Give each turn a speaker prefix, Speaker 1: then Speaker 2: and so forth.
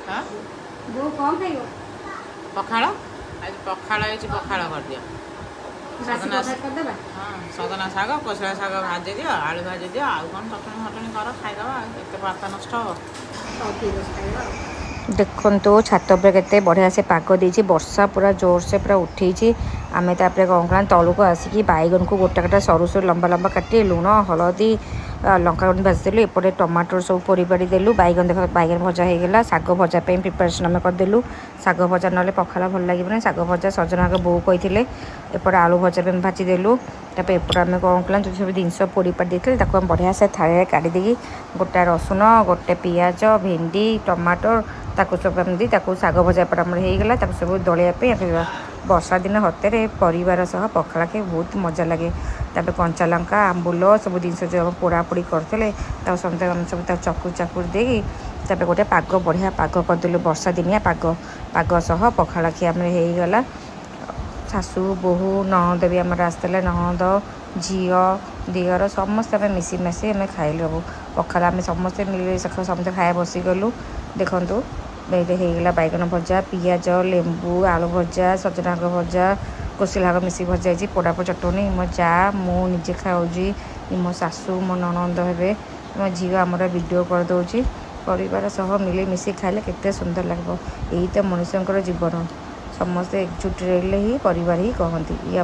Speaker 1: हाँ
Speaker 2: वो कौन खाइबो
Speaker 1: पखाड़ आज पखाड़ है पखाड़ कर दिया
Speaker 2: बासी
Speaker 1: सजना
Speaker 2: पखाड़ कर देबा
Speaker 1: हाँ सजना शाग कोसला शाग भाजी दियो आलू भाजी दियो आउ कौन चटणी फटणी कर खाईदबा एत पाता नष्ट हो
Speaker 2: और ठीक है खाइबा
Speaker 3: देखु छात पर केते बढ़िया से पाग देछि वर्षा पूरा जोर से पूरा उठेछि आमे तापरे कौन कला तलू को आसिकी बैगन को गोटा गोटा सरू सरू लंबा लंबा काटी लुण हलदी लंका गुंड भाजीदेलु एपटे टमाटर सब पोड़ी पाड़ी देलु बैगन देख बैगन भजा हो गला शाग भजा पे प्रिपरेशन आम करदेलु शाग भजा ना पखाला भल लगे शाग भजा सजना को बोऊ कही एपटे आलू भजा पे भाजीदेलु तापर एपटे आम कौन कला जो सब जिन पोड़ी पाड़ी देते बढ़िया से थाली काढ़ी देकी गोटा रसुण गोटे पियाज भेंडी टमाटर ताकू सब एमती शाग भजा एपटे आम होगला सब दलिया वर्षा दिन हतेरे परिवार सह पखाला खाई बहुत मजा लगे तापर कंचा लंका आंबुल सब जिन जो पोड़ा पोड़ी करते समझे सब चकुर चाकुर देकी तापर गोटे पाग बढ़िया पाग करदेलु वर्षा दिनिया पाग पाग सह पखाला खी आम होगला शाशु बोहू ननद भी आम आसते ननद झील दियर समस्त आम मिसी मिसी आम खाइलु पखाला आम समस्ते मिले समस्त खाया बसीगलु देखु होगला बैगन भजा पियाज लेंबू आलू भजा सजना भजा कोशिला मिसी भजा पोड़ापोड़ चटनी मो जा मु निजे खाऊँगी मो शाशु मो ननद हे मो झील आमर वीडियो करदे परिवार सह मिले मिसी खाइले केते सुंदर लगे यही तो मनुष्य जीवन समस्ते एकजुट रही परिवार ही कहती।